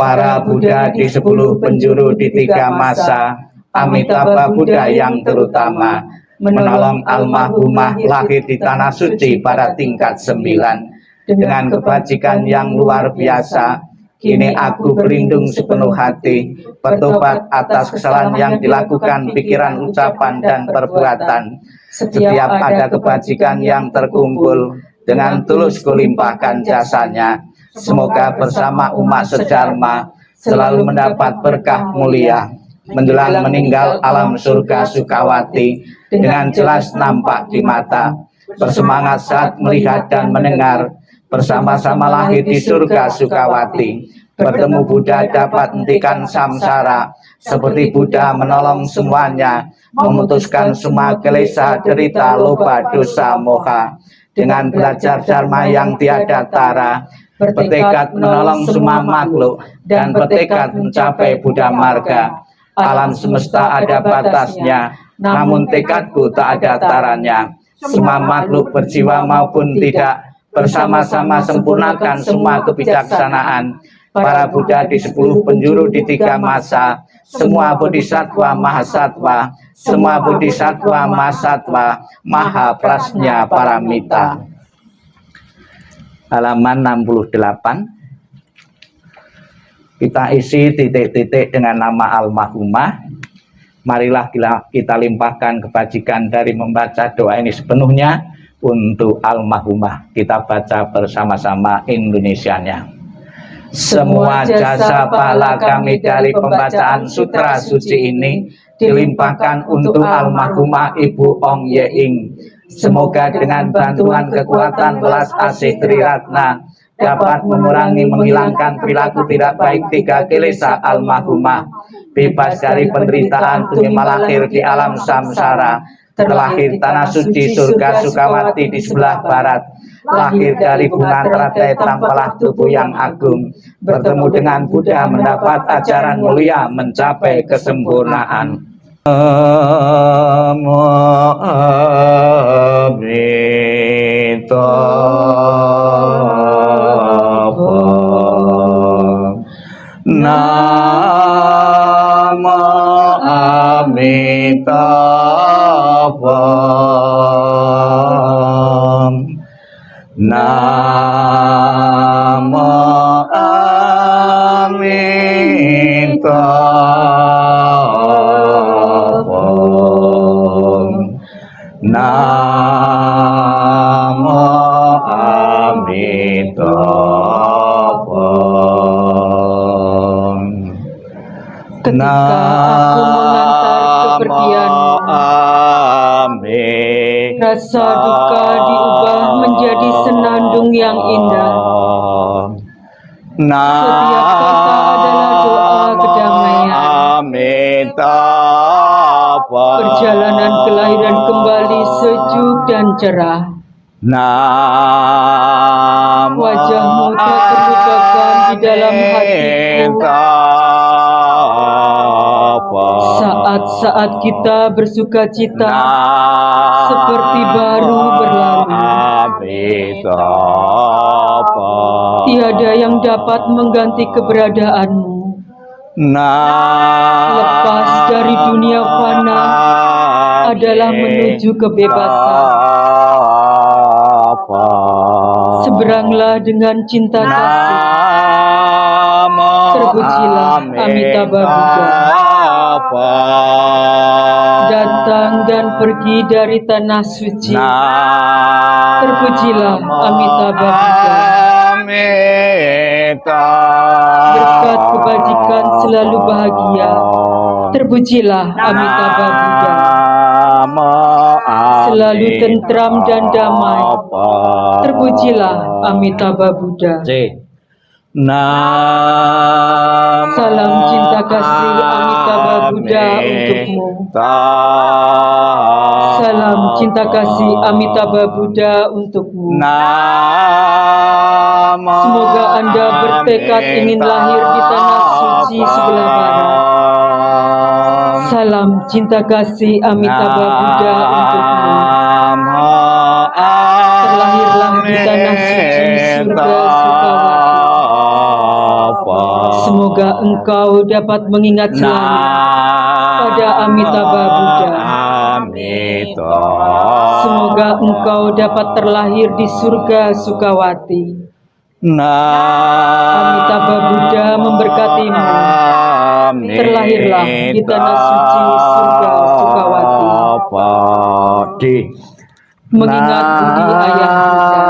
para Buddha di 10 penjuru di 3 masa, Amitabha Buddha yang terutama, menolong almarhumah lahir di tanah suci pada tingkat 9. Dengan kebajikan yang luar biasa, kini aku berlindung sepenuh hati, bertobat atas kesalahan yang dilakukan pikiran, ucapan, dan perbuatan. Setiap ada kebajikan yang terkumpul, dengan tulus kulimpahkan jasanya. Semoga bersama umat sedharma selalu mendapat berkah mulia. Menjelang meninggal alam surga Sukawati dengan jelas nampak di mata. Bersemangat saat melihat dan mendengar, bersama-sama lahir di surga Sukawati. Bertemu Buddha dapat hentikan samsara, seperti Buddha menolong semuanya, memutuskan semua kelesa, derita, loba, dosa, moha. Dengan belajar dharma yang tiada tara, bertekad menolong semua makhluk, dan bertekad mencapai Buddha Marga. Alam semesta ada batasnya, namun tekadku tak ada taranya. Semua makhluk berjiwa maupun tidak, bersama-sama sempurnakan semua kebijaksanaan. Para Buddha di 10 penjuru di 3 masa, semua bodhisatwa mahasatwa, semua bodhisatwa mahasatwa, maha prasnya paramita. Halaman 68. Kita isi titik-titik dengan nama almarhumah. Marilah kita limpahkan kebajikan dari membaca doa ini sepenuhnya untuk almarhumah. Kita baca bersama-sama Indonesianya. Semua jasa pahala kami dari pembacaan sutra suci ini dilimpahkan untuk almarhumah Ibu Ong Ye Ing. Semoga dengan bantuan kekuatan belas asih Triratna dapat mengurangi, menghilangkan perilaku tidak baik 3 kelesa almarhumah, bebas dari penderitaan dunia lahir di alam samsara, terlahir tanah suci surga Sukawati di sebelah barat, lahir dari bunga teratai tampalah tubuh yang agung, bertemu dengan Buddha mendapat ajaran mulia mencapai kesempurnaan. Namo Amitabha, Namo Amitabha, Namo Amitabha. Ketika aku mengantar kepergian, rasa duka diubah menjadi senandung yang indah. Setiap kata adalah doa kedamaian. Perjalanan kelahiran kembali sejuk dan cerah. Wajahmu tak terlupakan di dalam hatiku. Saat-saat kita bersuka cita seperti baru berlalu. Tiada yang dapat mengganti keberadaanmu. Lepas dari dunia fana adalah menuju kebebasan. Seberanglah dengan cinta kasih. Terpujilah Amitabha Buddha. Datang dan pergi dari tanah suci. Terpujilah Amitabha Buddha. Berkat kebajikan selalu bahagia. Terpujilah Amitabha Buddha. Selalu tentram dan damai. Terpujilah Amitabha Buddha. Salam cinta kasih Amitabha Buddha untukmu. Salam cinta kasih Amitabha Buddha untukmu. Semoga Anda bertekad ingin lahir di tanah suci sebelah barat. Salam cinta kasih Amitabha Buddha untukmu. Terlahirlah di tanah suci surga Sukawati. Semoga engkau dapat mengingat selalu pada Amitabha Buddha. Semoga engkau dapat terlahir di surga Sukawati. Amitabha Buddha memberkatimu. Terlahirlah di tanah suci surga Sukawati. Mengingat budi ayah Buddha.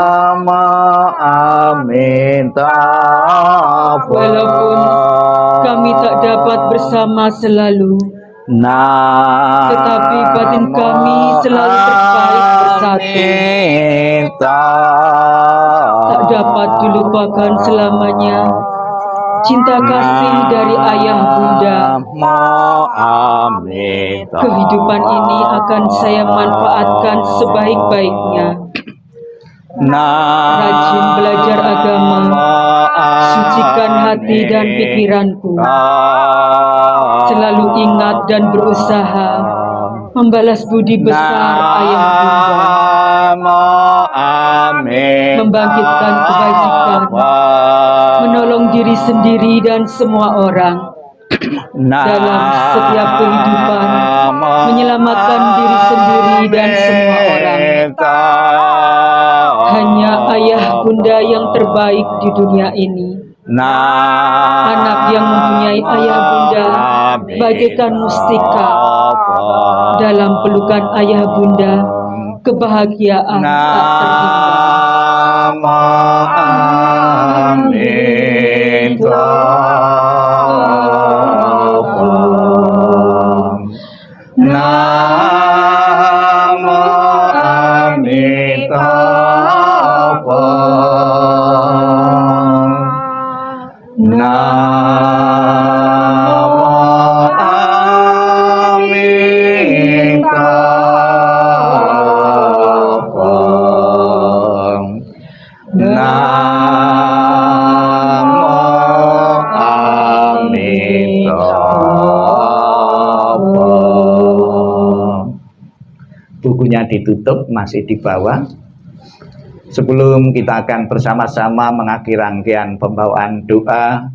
Walaupun kami tak dapat bersama selalu, tetapi batin kami selalu terkait bersatu. Tak dapat dilupakan selamanya cinta kasih dari ayah Bunda. Kehidupan ini akan saya manfaatkan sebaik-baiknya. Rajin belajar agama, sucikan hati dan pikiranku. Selalu ingat dan berusaha membalas budi besar ayah Bunda. Membangkitkan kebajikan, menolong diri sendiri dan semua orang. Dalam setiap kehidupan, menyelamatkan diri sendiri dan semua orang. Hanya ayah Bunda yang terbaik di dunia ini. Anak yang mempunyai ayah Bunda bagaikan mustika. Dalam pelukan ayah Bunda, kebahagiaan tak Bukunya ditutup, masih di bawah. Sebelum kita akan bersama-sama mengakhiri rangkaian pembawaan doa,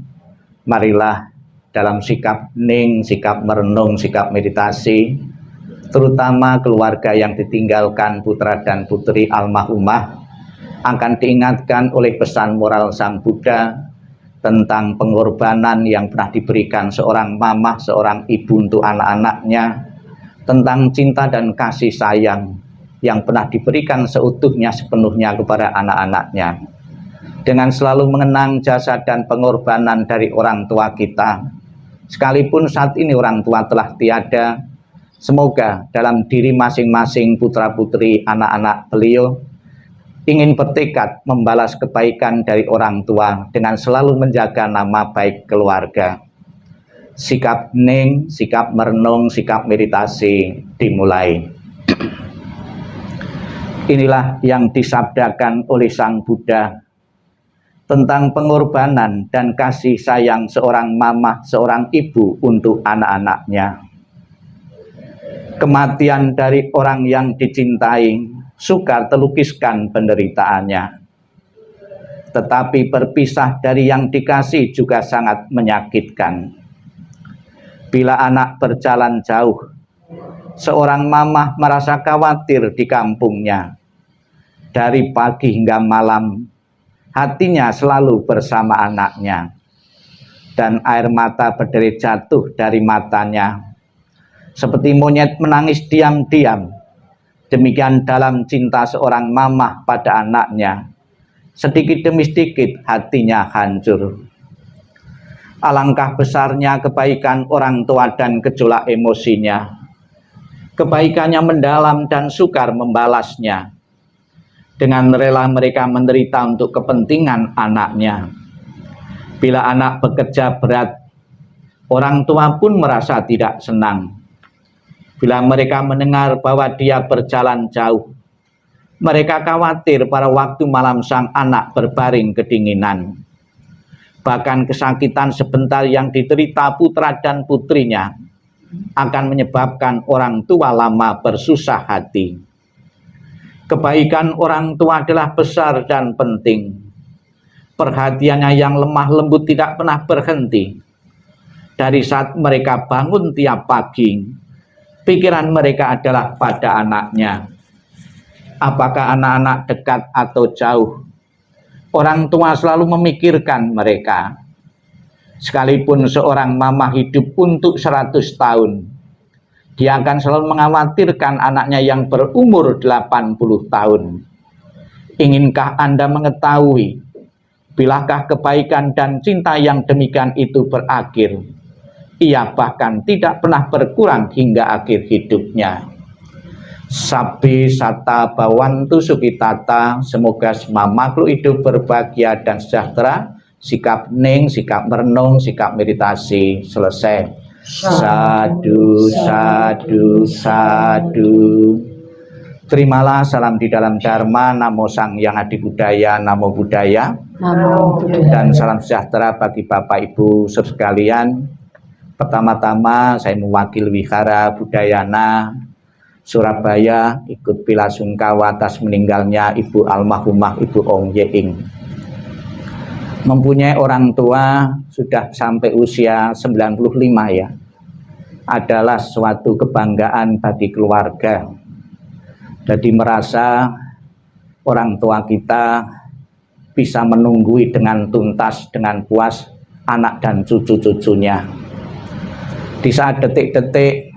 marilah dalam sikap hening, sikap merenung, sikap meditasi, terutama keluarga yang ditinggalkan putra dan putri almarhumah, akan diingatkan oleh pesan moral Sang Buddha tentang pengorbanan yang pernah diberikan seorang mamah, seorang ibu untuk anak-anaknya, tentang cinta dan kasih sayang yang pernah diberikan seutuhnya sepenuhnya kepada anak-anaknya. Dengan selalu mengenang jasa dan pengorbanan dari orang tua kita, sekalipun saat ini orang tua telah tiada, semoga dalam diri masing-masing putra-putri anak-anak beliau ingin bertekad membalas kebaikan dari orang tua dengan selalu menjaga nama baik keluarga. Sikap hening, sikap merenung, sikap meditasi dimulai. Inilah yang disabdakan oleh Sang Buddha tentang pengorbanan dan kasih sayang seorang mamah, seorang ibu untuk anak-anaknya. Kematian dari orang yang dicintai sukar terlukiskan penderitaannya. Tetapi berpisah dari yang dikasih juga sangat menyakitkan. Bila anak berjalan jauh, seorang mamah merasa khawatir di kampungnya. Dari pagi hingga malam, hatinya selalu bersama anaknya. Dan air mata berderit jatuh dari matanya. Seperti monyet menangis diam-diam. Demikian dalam cinta seorang mamah pada anaknya. Sedikit demi sedikit hatinya hancur. Alangkah besarnya kebaikan orang tua dan gejolak emosinya. Kebaikannya mendalam dan sukar membalasnya. Dengan rela mereka menderita untuk kepentingan anaknya. Bila anak bekerja berat, orang tua pun merasa tidak senang. Bila mereka mendengar bahwa dia berjalan jauh, mereka khawatir pada waktu malam sang anak berbaring kedinginan. Bahkan kesakitan sebentar yang diderita putra dan putrinya akan menyebabkan orang tua lama bersusah hati. Kebaikan orang tua adalah besar dan penting. Perhatiannya yang lemah lembut tidak pernah berhenti. Dari saat mereka bangun tiap pagi, pikiran mereka adalah pada anaknya. Apakah anak-anak dekat atau jauh? Orang tua selalu memikirkan mereka. Sekalipun seorang mama hidup untuk 100 tahun, dia akan selalu mengkhawatirkan anaknya yang berumur 80 tahun. Inginkah Anda mengetahui, bilakah kebaikan dan cinta yang demikian itu berakhir? Ia bahkan tidak pernah berkurang hingga akhir hidupnya. Sabi sata bawantu sukitata, semoga semua makhluk hidup berbahagia dan sejahtera. Sikap ning, sikap merenung, sikap meditasi selesai. Sadu, sadu, sadu. Terimalah salam di dalam Dharma, Namo Sang Hyang Adi Budaya, Namo Buddhaya. Namo Buddhaya. Dan salam sejahtera bagi Bapak Ibu sekalian. Pertama-tama saya mewakili Wihara Budayana Surabaya ikut bela sungkawa atas meninggalnya Ibu almarhumah Ibu Ong Ye Ing. Mempunyai orang tua sudah sampai usia 95 ya, adalah suatu kebanggaan bagi keluarga. Jadi merasa orang tua kita bisa menunggui dengan tuntas, dengan puas anak dan cucu-cucunya. Di saat detik-detik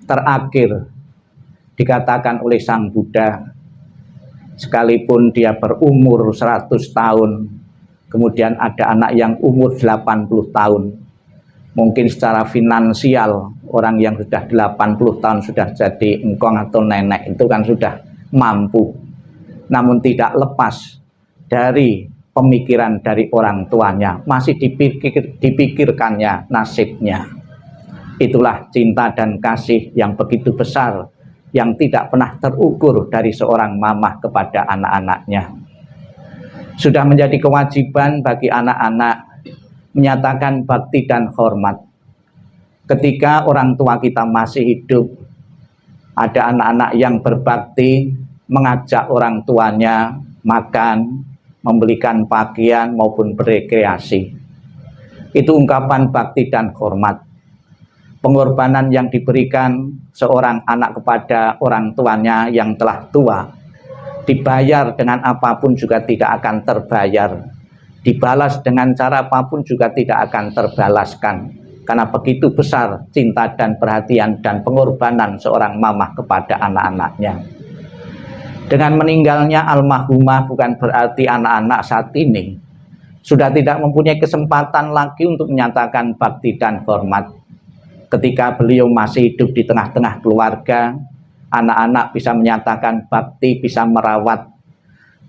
terakhir dikatakan oleh Sang Buddha, sekalipun dia berumur 100 tahun, kemudian ada anak yang umur 80 tahun, mungkin secara finansial orang yang sudah 80 tahun sudah jadi engkong atau nenek itu kan sudah mampu, namun tidak lepas dari pemikiran dari orang tuanya, masih dipikirkannya nasibnya. Itulah cinta dan kasih yang begitu besar, yang tidak pernah terukur dari seorang mamah kepada anak-anaknya. Sudah menjadi kewajiban bagi anak-anak menyatakan bakti dan hormat. Ketika orang tua kita masih hidup, ada anak-anak yang berbakti, mengajak orang tuanya makan, membelikan pakaian maupun berekreasi. Itu ungkapan bakti dan hormat. Pengorbanan yang diberikan seorang anak kepada orang tuanya yang telah tua, dibayar dengan apapun juga tidak akan terbayar, dibalas dengan cara apapun juga tidak akan terbalaskan, karena begitu besar cinta dan perhatian dan pengorbanan seorang mamah kepada anak-anaknya. Dengan meninggalnya almarhumah bukan berarti anak-anak saat ini sudah tidak mempunyai kesempatan lagi untuk menyatakan bakti dan hormat. Ketika beliau masih hidup di tengah-tengah keluarga, anak-anak bisa menyatakan bakti, bisa merawat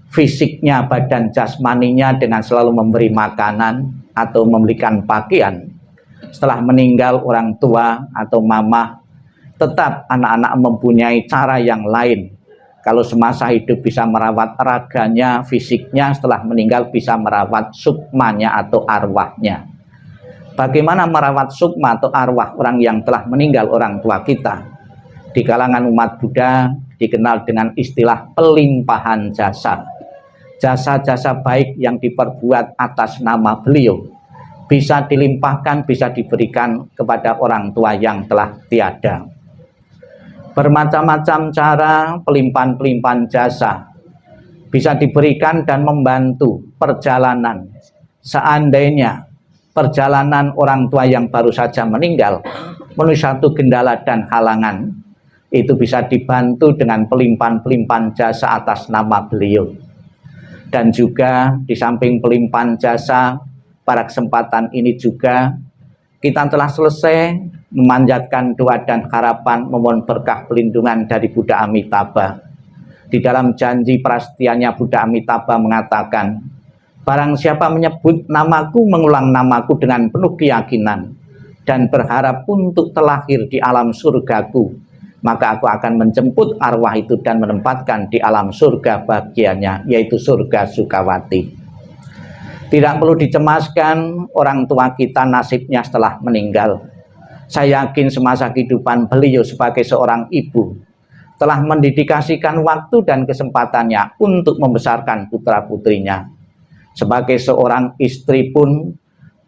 fisiknya, badan jasmaninya dengan selalu memberi makanan atau memberikan pakaian. Setelah meninggal orang tua atau mama, tetap anak-anak mempunyai cara yang lain. Kalau semasa hidup bisa merawat raganya, fisiknya, setelah meninggal bisa merawat sukmanya atau arwahnya. Bagaimana merawat sukma atau arwah orang yang telah meninggal orang tua kita? Di kalangan umat Buddha dikenal dengan istilah pelimpahan jasa. Jasa-jasa baik yang diperbuat atas nama beliau bisa dilimpahkan, bisa diberikan kepada orang tua yang telah tiada. Bermacam-macam cara pelimpahan-pelimpahan jasa bisa diberikan dan membantu perjalanan. Seandainya perjalanan orang tua yang baru saja meninggal menuju satu kendala dan halangan, itu bisa dibantu dengan pelimpahan-pelimpahan jasa atas nama beliau. Dan juga di samping pelimpahan jasa, pada kesempatan ini juga kita telah selesai memanjatkan doa dan harapan memohon berkah pelindungan dari Buddha Amitabha. Di dalam janji prasetyanya Buddha Amitabha mengatakan, barang siapa menyebut namaku, mengulang namaku dengan penuh keyakinan dan berharap untuk terlahir di alam surgaku, maka aku akan menjemput arwah itu dan menempatkan di alam surga bagiannya, yaitu surga Sukawati. Tidak perlu dicemaskan orang tua kita nasibnya setelah meninggal. Saya yakin semasa kehidupan beliau sebagai seorang ibu telah mendedikasikan waktu dan kesempatannya untuk membesarkan putra-putrinya. Sebagai seorang istri pun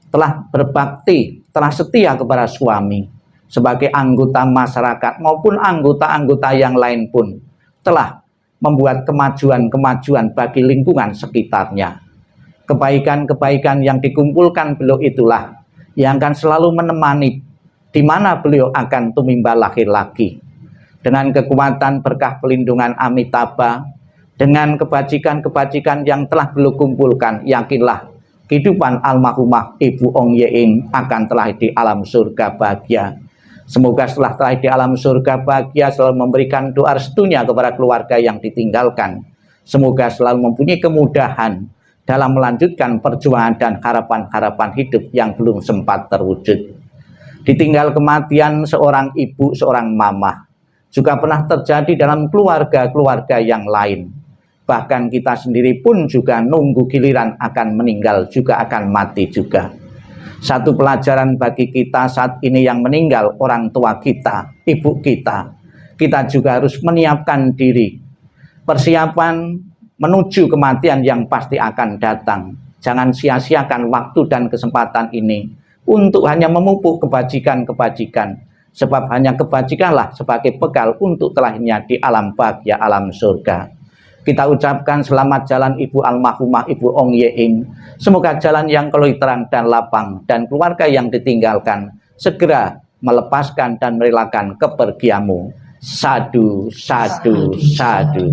telah berbakti, telah setia kepada suami. Sebagai anggota masyarakat maupun anggota-anggota yang lain pun telah membuat kemajuan-kemajuan bagi lingkungan sekitarnya. Kebaikan-kebaikan yang dikumpulkan beliau itulah yang akan selalu menemani di mana beliau akan tumimba lahir lagi. Dengan kekuatan berkah pelindungan Amitabha, dengan kebajikan-kebajikan yang telah beliau kumpulkan, yakinlah kehidupan almarhumah Ibu Ong Ye In akan terlahir di alam surga bahagia. Semoga setelah terlahir di alam surga bahagia selalu memberikan doa restunya kepada keluarga yang ditinggalkan. Semoga selalu mempunyai kemudahan dalam melanjutkan perjuangan dan harapan-harapan hidup yang belum sempat terwujud. Ditinggal kematian seorang ibu, seorang mama juga pernah terjadi dalam keluarga-keluarga yang lain. Bahkan kita sendiri pun juga nunggu giliran akan meninggal, juga akan mati juga. Satu pelajaran bagi kita saat ini yang meninggal orang tua kita, ibu kita juga harus menyiapkan diri. Persiapan menuju kematian yang pasti akan datang. Jangan sia-siakan waktu dan kesempatan ini untuk hanya memupuk kebajikan-kebajikan. Sebab hanya kebajikanlah sebagai bekal untuk terlahirnya di alam bahagia, alam surga. Kita ucapkan selamat jalan Ibu almarhumah Ibu Ong Ye In. Semoga jalan yang keluar terang dan lapang, dan keluarga yang ditinggalkan segera melepaskan dan merelakan kepergianmu. Sadu, sadu, sadu.